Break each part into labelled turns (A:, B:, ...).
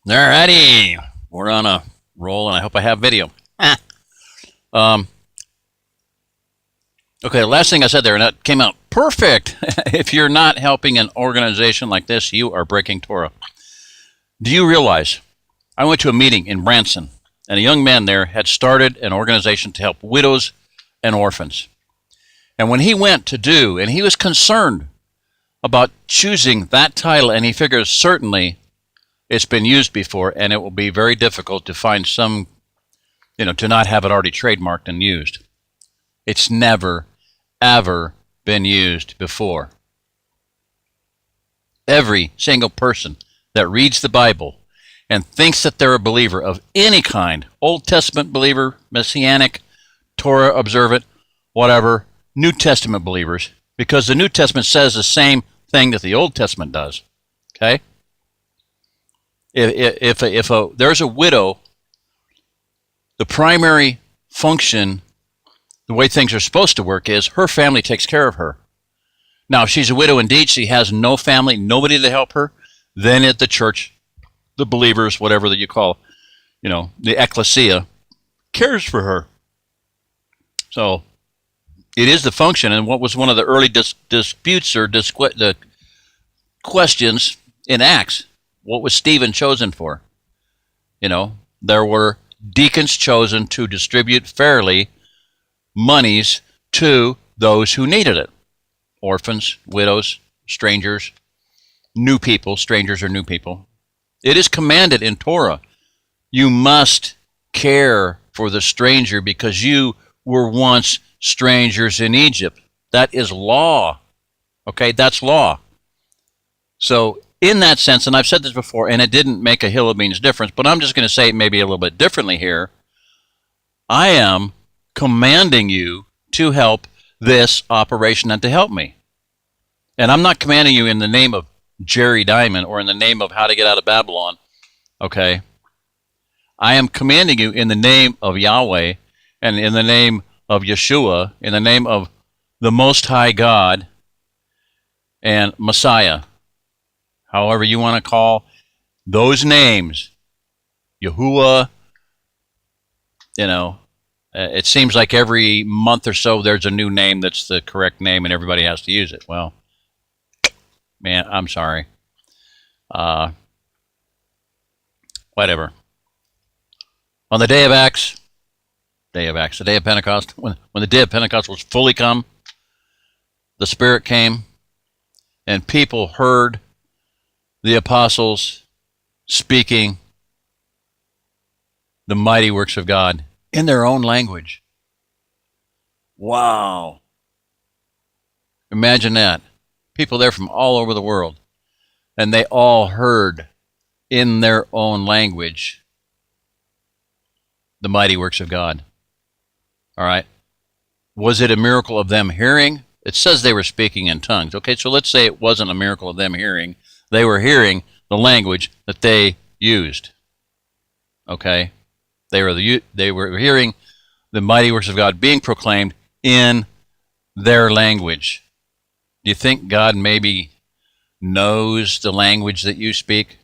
A: Alrighty, we're on a roll, and I hope I have video. Okay, the last thing I said there, and that came out perfect. If you're not helping an organization like this, you are breaking Torah. Do you realize I went to a meeting in Branson, and a young man there had started an organization to help widows and orphans. And when he went to do, and he was concerned about choosing that title, and he figures certainly it's been used before, and it will be very difficult to find some, to not have it already trademarked and used. It's never, ever been used before. Every single person that reads the Bible and thinks that they're a believer of any kind, Old Testament believer, Messianic, Torah observant, whatever, New Testament believers, because the New Testament says the same thing that the Old Testament does. Okay? If there's a widow, the primary function, the way things are supposed to work, is her family takes care of her. Now, if she's a widow indeed, she has no family, nobody to help her, then at the church, the believers, whatever that you call, the ecclesia, cares for her. So it is the function, and what was one of the early disputes or the questions in Acts? What was Stephen chosen for? There were deacons chosen to distribute fairly monies to those who needed it. Orphans, widows, strangers, new people. Strangers are new people. It is commanded in Torah. You must care for the stranger because you were once strangers in Egypt. That is law. Okay, that's law. So in that sense, and I've said this before, and it didn't make a hill of beans difference, but I'm just going to say it maybe a little bit differently here. I am commanding you to help this operation and to help me. And I'm not commanding you in the name of Jerry Diamond or in the name of how to get out of Babylon. Okay? I am commanding you in the name of Yahweh and in the name of Yeshua, in the name of the Most High God and Messiah. However you want to call those names, Yahuwah, it seems like every month or so there's a new name that's the correct name and everybody has to use it. Well, man, I'm sorry. Whatever. On the day of the day of Pentecost, when the day of Pentecost was fully come, the Spirit came and people heard the apostles speaking the mighty works of God in their own language. Wow. Imagine that. People there from all over the world, and they all heard in their own language the mighty works of God. All right. Was it a miracle of them hearing? It says they were speaking in tongues. Okay, so let's say it wasn't a miracle of them hearing. They were hearing the language that they used. Okay? They were hearing the mighty works of God being proclaimed in their language. Do you think God maybe knows the language that you speak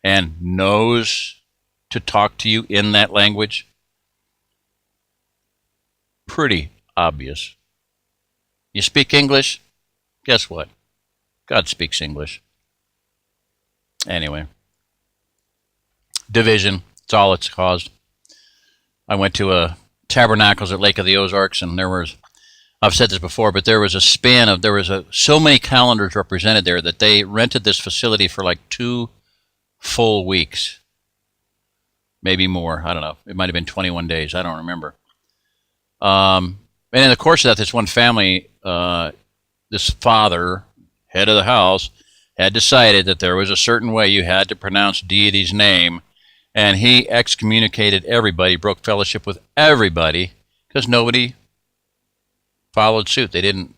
A: and knows to talk to you in that language? Pretty obvious. You speak English? Guess what? God speaks English. Anyway, division, it's all it's caused. I went to a Tabernacles at Lake of the Ozarks, and I've said this before, but there was so many calendars represented there that they rented this facility for like 2 full weeks. Maybe more, I don't know. It might have been 21 days, I don't remember. And in the course of that, this one family, this father, head of the house, had decided that there was a certain way you had to pronounce deity's name, and he excommunicated everybody, broke fellowship with everybody, because nobody followed suit. They didn't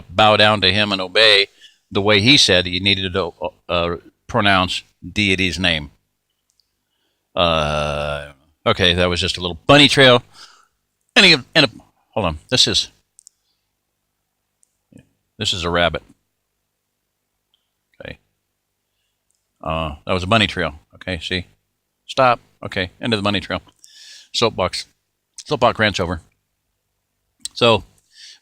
A: bow down to him and obey the way he said you needed to pronounce deity's name. Okay, that was just a little bunny trail. Hold on, this is a rabbit. Okay. That was a bunny trail. Okay, see? Stop. Okay, end of the money trail. Soapbox rant's over. So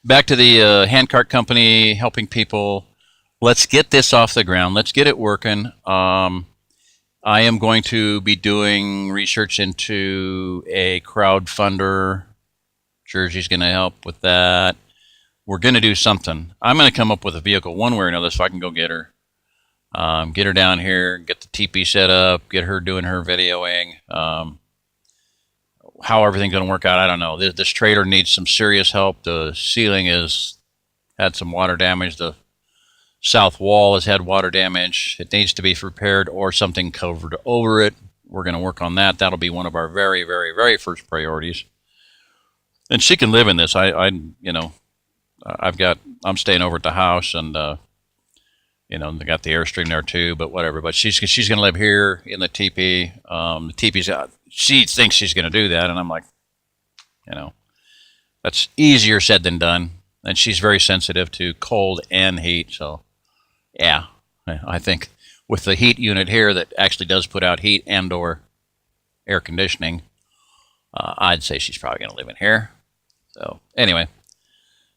A: back to the handcart company helping people. Let's get this off the ground. Let's get it working. I am going to be doing research into a crowdfunder. Jersey's going to help with that. We're going to do something. I'm going to come up with a vehicle one way or another so I can go get her. Get her down here, get the TP set up, get her doing her videoing. How everything's going to work out, I don't know. This trailer needs some serious help. The ceiling has had some water damage. The south wall has had water damage. It needs to be repaired or something covered over it. We're going to work on that. That'll be one of our very, very, very first priorities. And she can live in this. I'm staying over at the house, and they got the Airstream there too. But whatever. But she's going to live here in the teepee. The teepee's she thinks she's going to do that, and I'm like, that's easier said than done. And she's very sensitive to cold and heat. So, yeah, I think with the heat unit here that actually does put out heat and or air conditioning, I'd say she's probably going to live in here. So, anyway,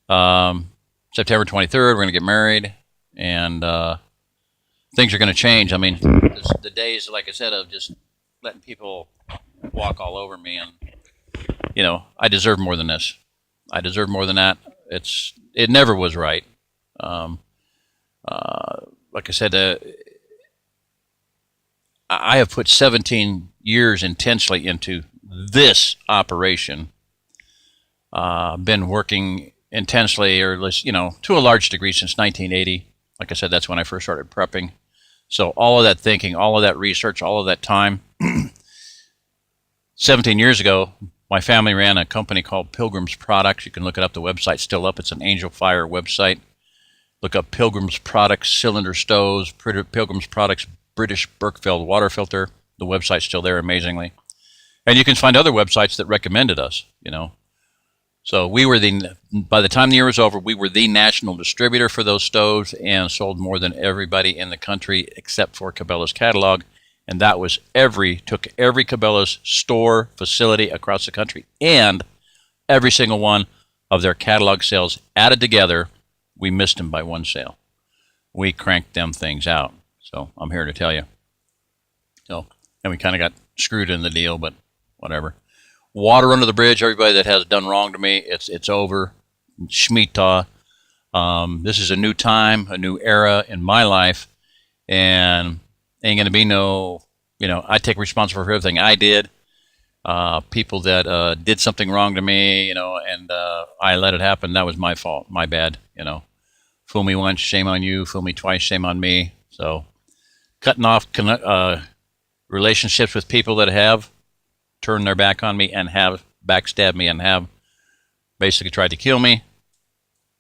A: September 23rd, we're going to get married, and things are going to change. I mean, the days, like I said, of just letting people walk all over me, and I deserve more than this. I deserve more than that. It never was right. Like I said, I have put 17 years intensely into this operation. Been working intensely, or at least, to a large degree since 1980. Like I said, that's when I first started prepping. So all of that thinking, all of that research, all of that time. 17 years ago, my family ran a company called Pilgrim's Products. You can look it up. The website's still up. It's an Angel Fire website. Look up Pilgrim's Products cylinder stoves, Pilgrim's Products British Berkefeld water filter. The website's still there, amazingly. And you can find other websites that recommended us, So we were by the time the year was over, we were the national distributor for those stoves and sold more than everybody in the country except for Cabela's catalog. And that was took every Cabela's store facility across the country and every single one of their catalog sales added together. We missed them by one sale. We cranked them things out. So I'm here to tell you. So, and we kind of got screwed in the deal, but whatever. Water under the bridge. Everybody that has done wrong to me, it's over. Shemitah. This is a new time, a new era in my life, and ain't going to be no, I take responsibility for everything I did. People that did something wrong to me, and I let it happen. That was my fault, my bad, Fool me once, shame on you. Fool me twice, shame on me. So cutting off relationships with people that have turned their back on me and have backstabbed me and have basically tried to kill me,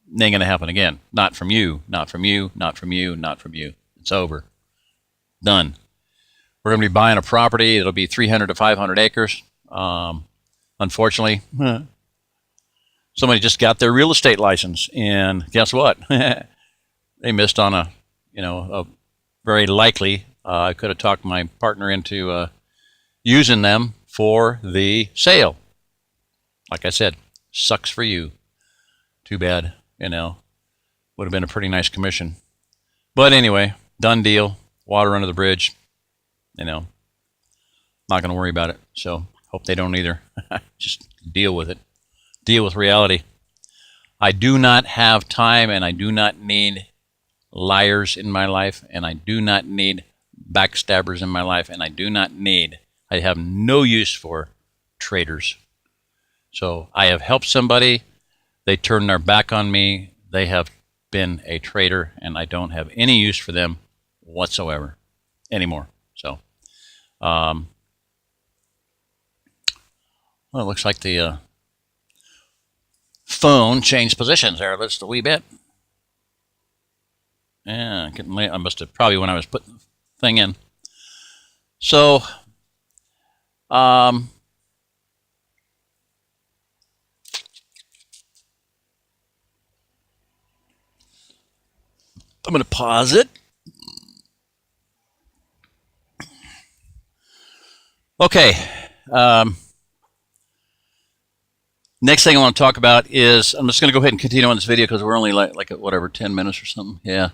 A: ain't going to happen again. Not from you, not from you, not from you, not from you. It's over. Done. We're going to be buying a property. It'll be 300 to 500 acres. Unfortunately, somebody just got their real estate license, and guess what? They missed on a very likely. I could have talked my partner into using them for the sale. Like I said, sucks for you. Too bad, would have been a pretty nice commission. But anyway, done deal. Water under the bridge. Not going to worry about it. So hope they don't either. Just deal with it. Deal with reality. I do not have time, and I do not need liars in my life, and I do not need backstabbers in my life, and I have no use for traitors. So I have helped somebody. They turned their back on me. They have been a traitor, and I don't have any use for them whatsoever anymore. So, well, it looks like the phone changed positions there just a wee bit. Yeah, getting late. I must have probably when I was putting the thing in. So, I'm going to pause it. Okay. Um, Next thing I want to talk about is, I'm just going to go ahead and continue on this video because we're only like whatever, 10 minutes or something. Yeah.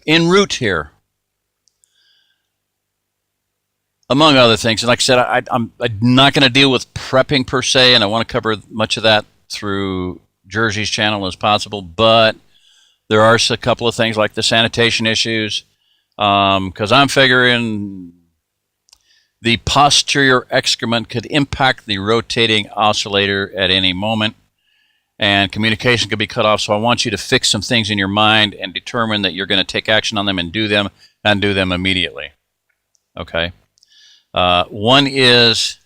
A: Enroute here, among other things. And like I said, I'm not going to deal with prepping per se, and I want to cover much of that through Jersey's channel as possible. But there are a couple of things like the sanitation issues, because I'm figuring the posterior excrement could impact the rotating oscillator at any moment, and communication could be cut off. So I want you to fix some things in your mind and determine that you're going to take action on them and do them immediately. Okay. One is,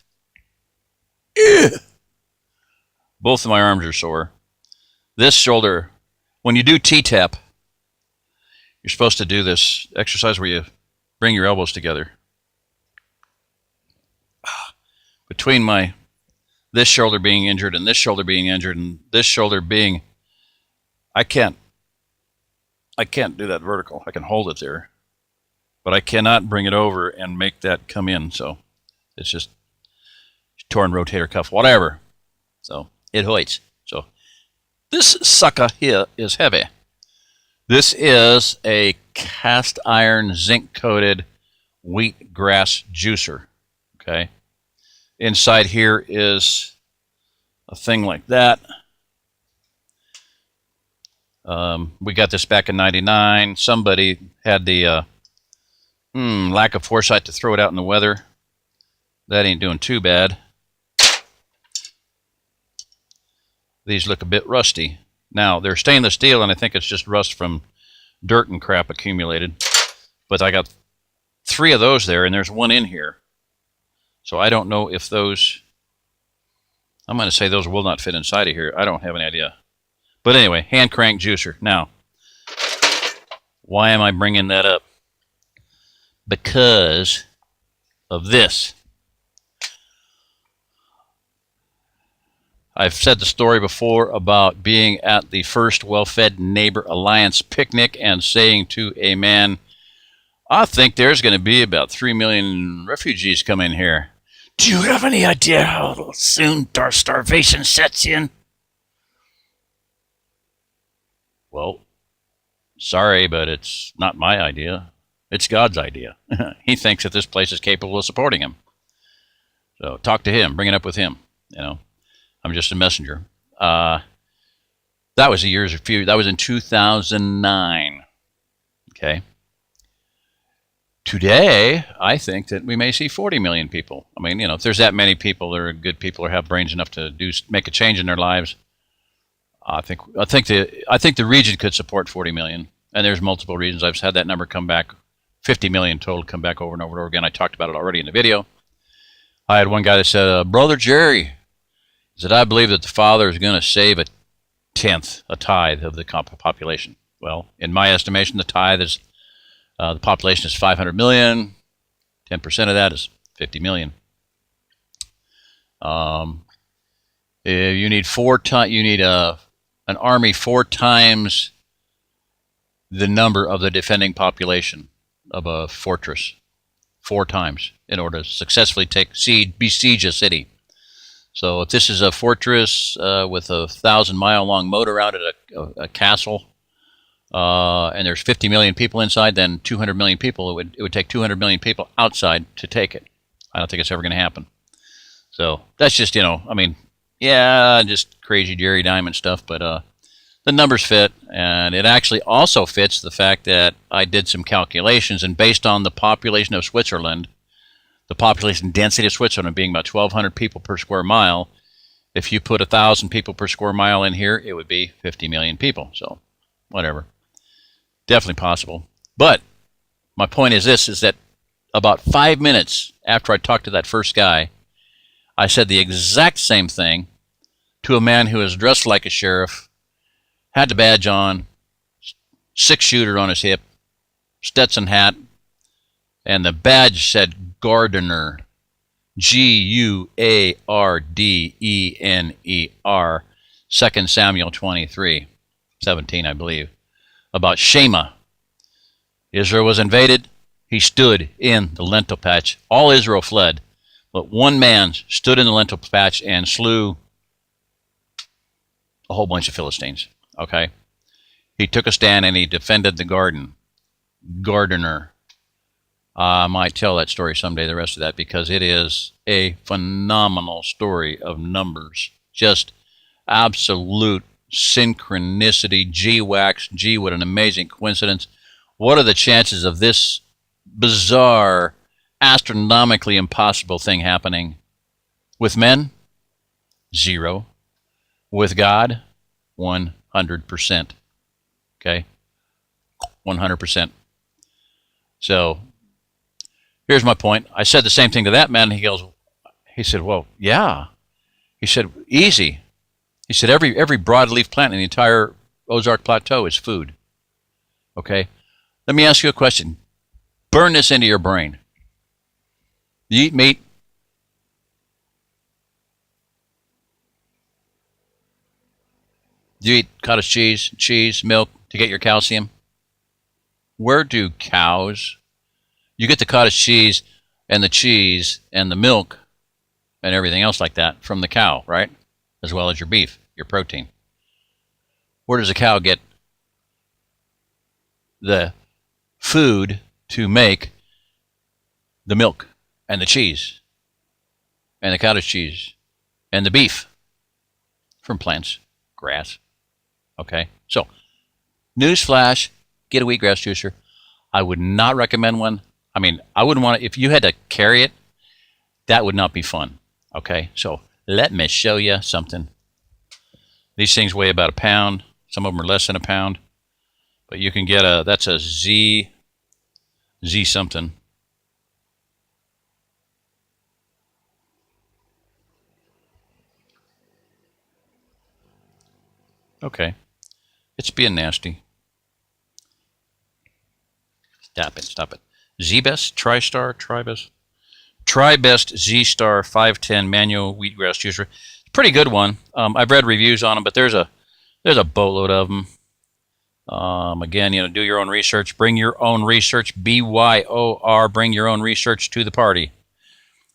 A: both of my arms are sore. This shoulder, when you do T-tap, you're supposed to do this exercise where you bring your elbows together. Between this shoulder being injured and this shoulder being injured and this shoulder being, I can't do that vertical. I can hold it there, but I cannot bring it over and make that come in. So it's just torn rotator cuff, whatever. So it hurts. So this sucker here is heavy. This is a cast iron zinc coated wheatgrass juicer. Okay. Inside here is a thing like that. We got this back in '99. Somebody had the lack of foresight to throw it out in the weather. That ain't doing too bad. These look a bit rusty. Now, they're stainless steel, and I think it's just rust from dirt and crap accumulated. But I got 3 of those there, and there's one in here. So I don't know if those, I'm going to say those will not fit inside of here. I don't have any idea. But anyway, hand crank juicer. Now, why am I bringing that up? Because of this. I've said the story before about being at the first Well-Fed Neighbor Alliance picnic and saying to a man, I think there's going to be about 3 million refugees coming here. Do you have any idea how soon starvation sets in? Well, sorry, but it's not my idea. It's God's idea. He thinks that this place is capable of supporting him. So talk to him. Bring it up with him. You know, I'm just a messenger. That was that was in 2009. Okay. Today, I think that we may see 40 million people. I mean, you know, if there's that many people that are good people or have brains enough to make a change in their lives, I think the region could support 40 million. And there's multiple reasons. I've had that number come back, 50 million total, come back over and over and over again. I talked about it already in the video. I had one guy that said, Brother Jerry, he said, I believe that the Father is going to save a tithe of the population. Well, in my estimation, the tithe is, the population is 500 million. 10% of that is 50 million. You need an army 4 times the number of the defending population of a fortress. 4 times in order to successfully besiege a city. So if this is a fortress with a 1,000-mile long moat around it, a castle, and there's 50 million people inside, then 200 million people, it would take 200 million people outside to take it. I don't think it's ever going to happen. So that's just, you know, I mean, yeah, just crazy Jerry Diamond stuff, but the numbers fit, and it actually also fits the fact that I did some calculations, and based on the population of Switzerland, the population density of Switzerland being about 1,200 people per square mile, if you put 1,000 people per square mile in here, it would be 50 million people. So whatever. Definitely possible. But my point is this, is that about 5 minutes after I talked to that first guy, I said the exact same thing to a man who was dressed like a sheriff, had the badge on, 6-shooter on his hip, Stetson hat, and the badge said Gardener, Guardener, 2 Samuel 23:17, I believe, about Shema. Israel was invaded. He stood in the lentil patch. All Israel fled, but one man stood in the lentil patch and slew a whole bunch of Philistines. Okay? He took a stand and he defended the gardener. I might tell that story someday, the rest of that, because it is a phenomenal story of numbers. Just absolute synchronicity. Gee, wax. Gee, what an amazing coincidence. What are the chances of this bizarre, astronomically impossible thing happening? With men? 0. With God? 100%. Okay? 100%. So, here's my point. I said the same thing to that man. He said, well, yeah. He said, easy. He said, every broadleaf plant in the entire Ozark Plateau is food. Okay? Let me ask you a question. Burn this into your brain. You eat meat? Do you eat cottage cheese, milk to get your calcium? Where do cows... You get the cottage cheese and the milk and everything else like that from the cow, right? As well as your beef, your protein. Where does a cow get the food to make the milk and the cheese and the cottage cheese and the beef? From plants, grass. Okay, so newsflash, get a wheatgrass juicer. I would not recommend one. I mean, I wouldn't want to, if you had to carry it, that would not be fun. Okay, so let me show you something. These things weigh about a pound. Some of them are less than a pound. But you can get that's a Z something. Okay, it's being nasty. Stop it. Z-Best, Tri-Best Z-Star 510 manual wheatgrass juicer. Pretty good one. I've read reviews on them, but there's a boatload of them. Again, do your own research. Bring your own research. BYOR. Bring your own research to the party.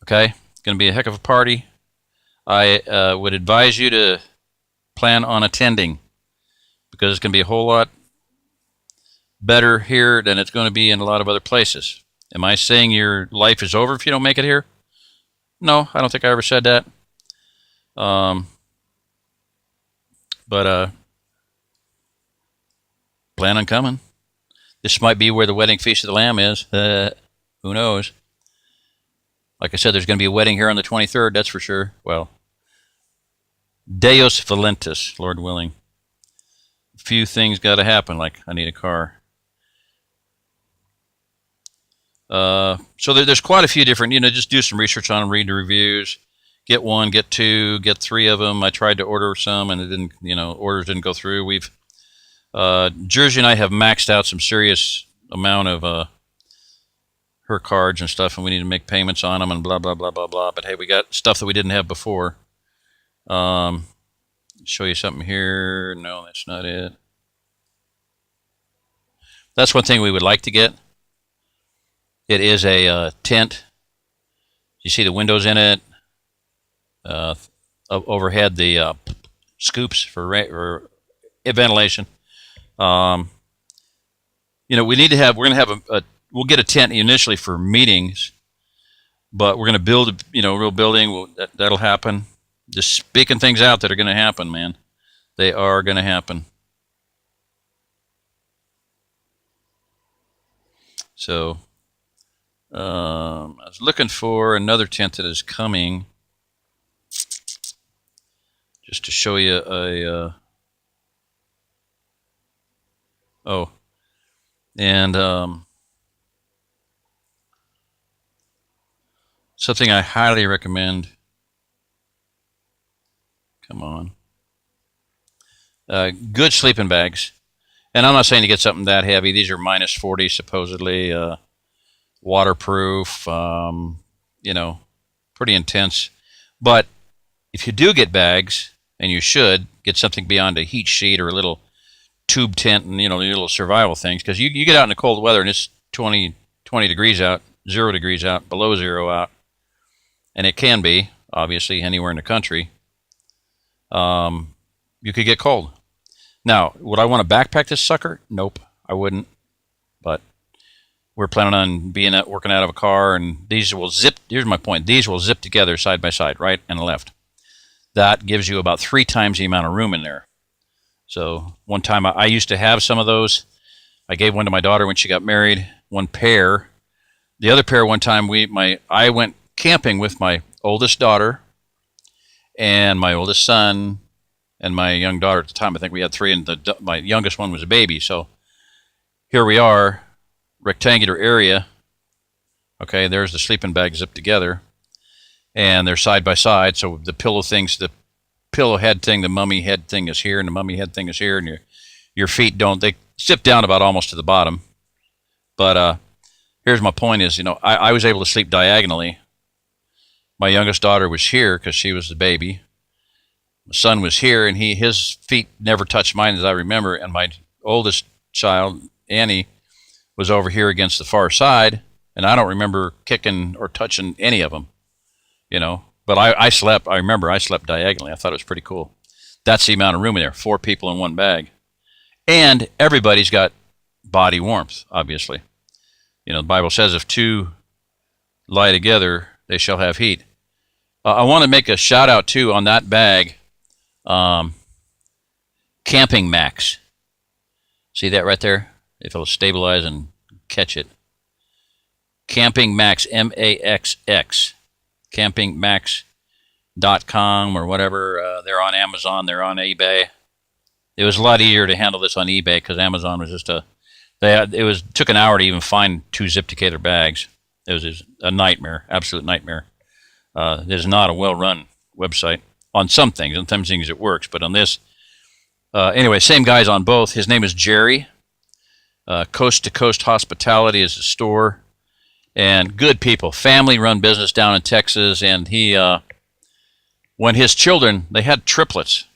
A: Okay, it's going to be a heck of a party. I would advise you to plan on attending because it's going to be a whole lot better here than it's going to be in a lot of other places. Am I saying your life is over if you don't make it here? No, I don't think I ever said that. But plan on coming. This might be where the wedding feast of the Lamb is. Who knows? Like I said, there's going to be a wedding here on the 23rd, that's for sure. Well, Deus Valentis, Lord willing. A few things got to happen, like I need a car. So there's quite a few different, just do some research on them, read the reviews, get 1, get 2, get 3 of them. I tried to order some and it didn't, orders didn't go through. Jersey and I have maxed out some serious amount of, her cards and stuff, and we need to make payments on them and blah, blah, blah, blah, blah. But hey, we got stuff that we didn't have before. Show you something here. No, that's not it. That's one thing we would like to get. It is a tent. You see the windows in it. Overhead, the scoops for ventilation. We need to have. We're going to have we'll get a tent initially for meetings, but we're going to build a real building. That'll happen. Just speaking things out that are going to happen, man. They are going to happen. So. I was looking for another tent that is coming, just to show you something I highly recommend. Come on. Good sleeping bags. And I'm not saying to get something that heavy. These are minus 40 supposedly. Waterproof, pretty intense. But if you do get bags, and you should, get something beyond a heat sheet or a little tube tent and, little survival things. Because you get out in the cold weather and it's 20 20 degrees out, 0 degrees out, below 0 out, and it can be, obviously, anywhere in the country, you could get cold. Now, would I want to backpack this sucker? Nope, I wouldn't. But we're planning on working out of a car, and these will zip. Here's my point. These will zip together side by side, right and left. That gives you about 3 times the amount of room in there. So one time I used to have some of those. I gave one to my daughter when she got married, one pair. The other pair, one time I went camping with my oldest daughter and my oldest son and my young daughter at the time. I think we had 3, and my youngest one was a baby. So here we are, rectangular area. Okay, there's the sleeping bag zipped together, and they're side by side. So the pillow head thing, the mummy head thing is here, and the mummy head thing is here, and your feet they zip down about almost to the bottom. But here's my point is, I was able to sleep diagonally. My youngest daughter was here because she was the baby. My son was here, and his feet never touched mine as I remember, and my oldest child, Annie, was over here against the far side, and I don't remember kicking or touching any of them, But I remember I slept diagonally. I thought it was pretty cool. That's the amount of room in there, 4 people in one bag. And everybody's got body warmth, obviously. The Bible says if 2 lie together, they shall have heat. I want to make a shout out, too, on that bag. Camping Max. See that right there? If it'll stabilize and catch it. Camping Max, MAXX. CampingMax.com or whatever. They're on Amazon. They're on eBay. It was a lot easier to handle this on eBay because Amazon was just took an hour to even find 2 zip together bags. It was a nightmare, absolute nightmare. It is not a well-run website on some things. On some things it works, but on this, anyway, same guy's on both. His name is Jerry. Coast to Coast Hospitality is the store, and good people, family-run business down in Texas. And when his children, they had triplets.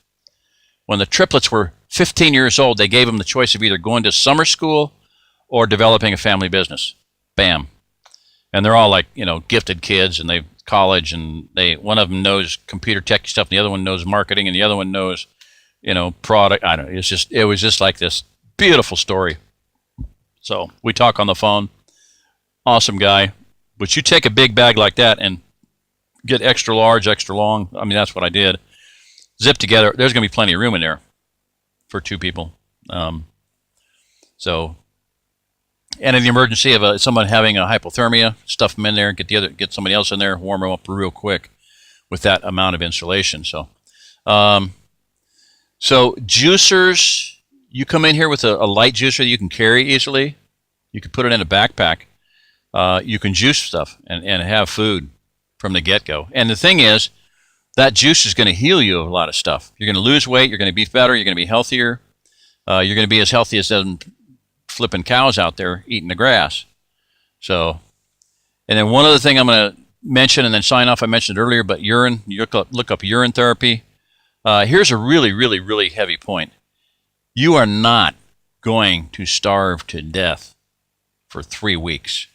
A: When the triplets were 15 years old, they gave them the choice of either going to summer school or developing a family business. Bam. And they're all gifted kids, and they college, and one of them knows computer tech stuff, and the other one knows marketing, and the other one knows, product. I don't know. It was just like this beautiful story. So we talk on the phone. Awesome guy. But you take a big bag like that and get extra large, extra long. I mean, that's what I did. Zip together. There's going to be plenty of room in there for 2 people. And in the emergency of someone having a hypothermia, stuff them in there, get somebody else in there, warm them up real quick with that amount of insulation. So juicers, you come in here with a light juicer that you can carry easily. You can put it in a backpack. You can juice stuff and have food from the get-go. And the thing is, that juice is going to heal you of a lot of stuff. You're going to lose weight. You're going to be better. You're going to be healthier. You're going to be as healthy as them flipping cows out there eating the grass. So, and then one other thing I'm going to mention and then sign off. I mentioned it earlier, but urine. You look up urine therapy. Here's a really, really, really heavy point. You are not going to starve to death for 3 weeks.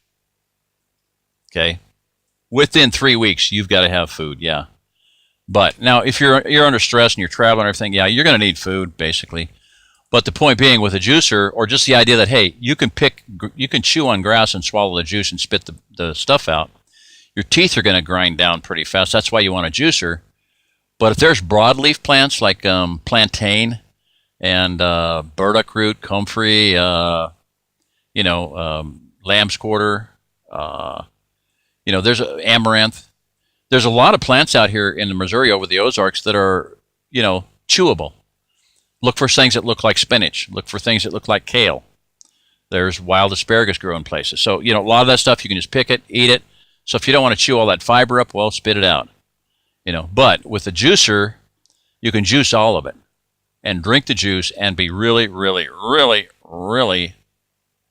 A: Okay? Within 3 weeks, you've got to have food, yeah. But now, if you're under stress and you're traveling and everything, yeah, you're going to need food, basically. But the point being, with a juicer, or just the idea that, hey, you can chew on grass and swallow the juice and spit the stuff out, your teeth are going to grind down pretty fast. That's why you want a juicer. But if there's broadleaf plants like plantain and burdock root, comfrey, lamb's quarter, there's amaranth. There's a lot of plants out here in the Missouri over the Ozarks that are, chewable. Look for things that look like spinach. Look for things that look like kale. There's wild asparagus growing places. So, a lot of that stuff, you can just pick it, eat it. So if you don't want to chew all that fiber up, well, spit it out. But with a juicer, you can juice all of it and drink the juice and be really, really, really, really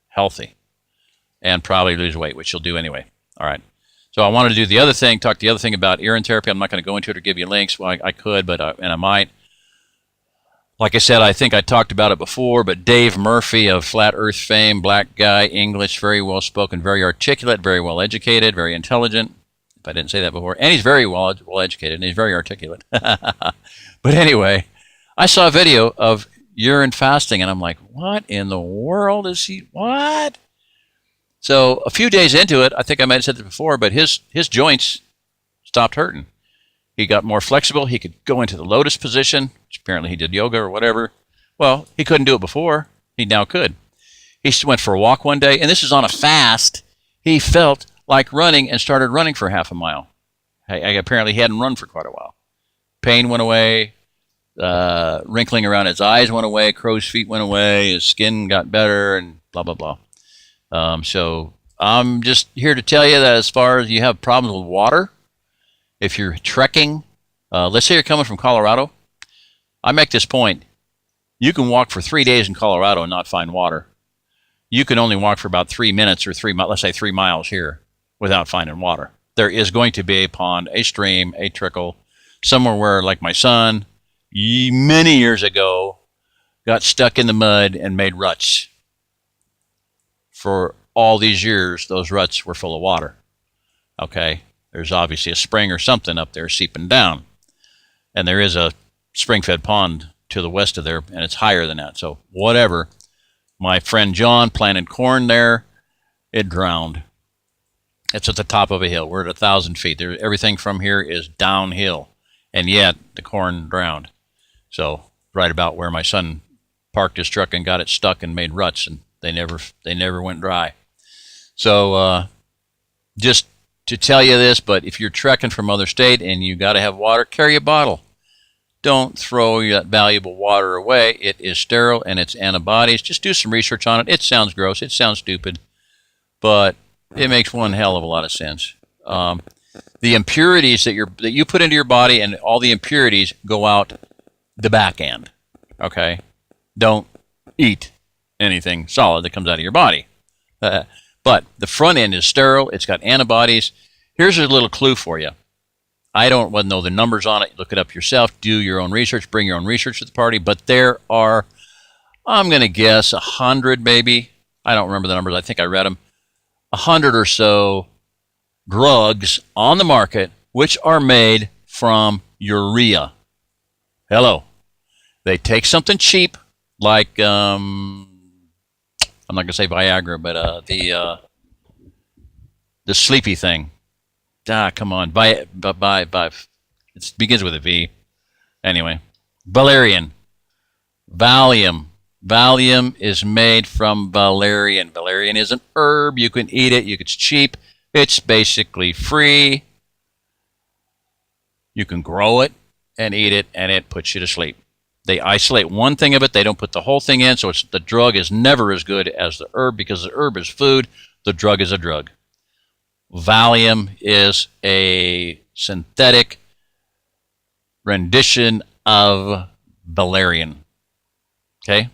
A: healthy and probably lose weight, which you'll do anyway. All right. So I wanted to do talk the other thing about urine therapy. I'm not going to go into it or give you links. Well, I could, and I might. Like I said, I think I talked about it before, but Dave Murphy of Flat Earth fame, black guy, English, very well spoken, very articulate, very well educated, very intelligent. If I didn't say that before. And he's very well educated, and he's very articulate. But anyway, I saw a video of urine fasting, and I'm like, what in the world is he, what? So a few days into it, I think I might have said this before, but his joints stopped hurting. He got more flexible. He could go into the lotus position, which apparently he did yoga or whatever. Well, he couldn't do it before. He now could. He went for a walk one day, and this is on a fast. He felt like running and started running for half a mile. Apparently he hadn't run for quite a while. Pain went away. Wrinkling around his eyes went away. Crow's feet went away. His skin got better, and blah, blah, blah. So I'm just here to tell you that as far as you have problems with water, if you're trekking, let's say you're coming from Colorado, I make this point. You can walk for 3 days in Colorado and not find water. You can only walk for about 3 minutes or let's say 3 miles here without finding water. There is going to be a pond, a stream, a trickle, somewhere where, like my son, many years ago, got stuck in the mud and made ruts. For all these years, those ruts were full of water. Okay? There's obviously a spring or something up there seeping down. And there is a spring-fed pond to the west of there, and it's higher than that. So whatever. My friend John planted corn there. It drowned. It's at the top of a hill. We're at 1,000 feet. Everything from here is downhill. And yet, the corn drowned. So right about where my son parked his truck and got it stuck and made ruts, and they never went dry. So just to tell you this, but if you're trekking from other state and you got to have water, carry a bottle. Don't throw that valuable water away. It is sterile and it's antibodies. Just do some research on it. It sounds gross. It sounds stupid, but it makes one hell of a lot of sense. The impurities that you put into your body, and all the impurities go out the back end. Okay, don't eat anything solid that comes out of your body. But the front end is sterile. It's got antibodies. Here's a little clue for you. I don't know the numbers on it. Look it up yourself. Do your own research. Bring your own research to the party. But there are, I'm going to guess, 100 maybe. I don't remember the numbers. I think I read them. 100 or so drugs on the market which are made from urea. Hello. They take something cheap like, I'm not going to say Viagra, but the sleepy thing. Come on. It begins with a V. Anyway. Valerian. Valium. Valium is made from valerian. Valerian is an herb. You can eat it. It's cheap. It's basically free. You can grow it and eat it, and it puts you to sleep. They isolate one thing of it. They don't put the whole thing in, so the drug is never as good as the herb, because the herb is food. The drug is a drug. Valium is a synthetic rendition of valerian. Okay?